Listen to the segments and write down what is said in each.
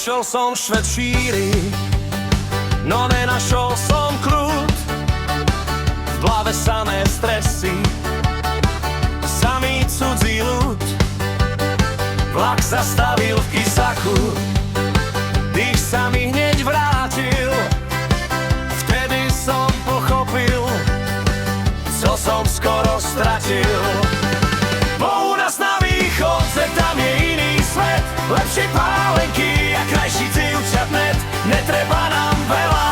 Prešiel som svet šíry, no nenašol som kľud. V hlave samé stresy, samý cudzí ľud. Vlak zastavil v Kisaku, dých sa mi hneď vrátil. Vtedy som pochopil, co som skoro stratil. Bo u nás na východze, tam je iný svet, lepšie pálenky a krajší dievčatnet. Netreba nám veľa,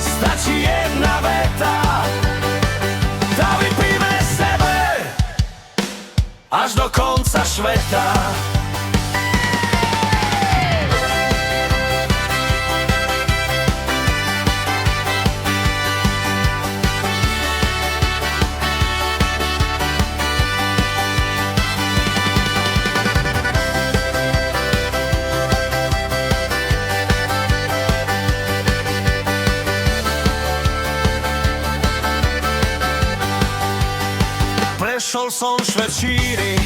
stačí jedna veta. Tá vypíme sebe až do konca sveta. Prešiel som svet šíry,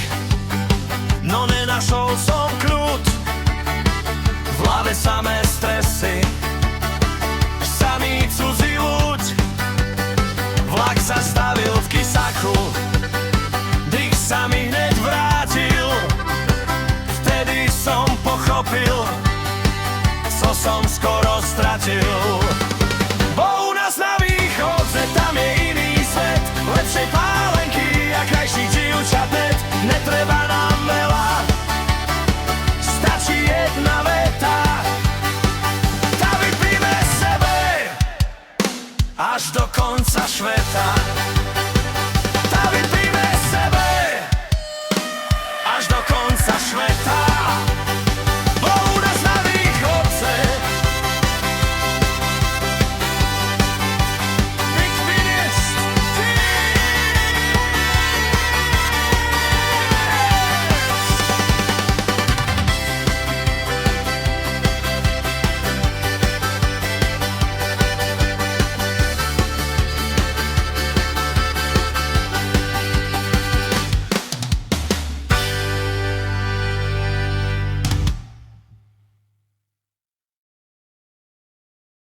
no nenašol som kľud. V hlave samé stresy, samý cudzí ľud. Vlak zastavil v Kisaku, dých sa mi hneď vrátil. Vtedy som pochopil, co som skoro stratil. Bo u nás na východze, tam je iný svet, lepšie pálenky a krajší dievčatnet. Netreba nám veľa, stačí jedna veta. Tá vypíme sebe až do konca sveta.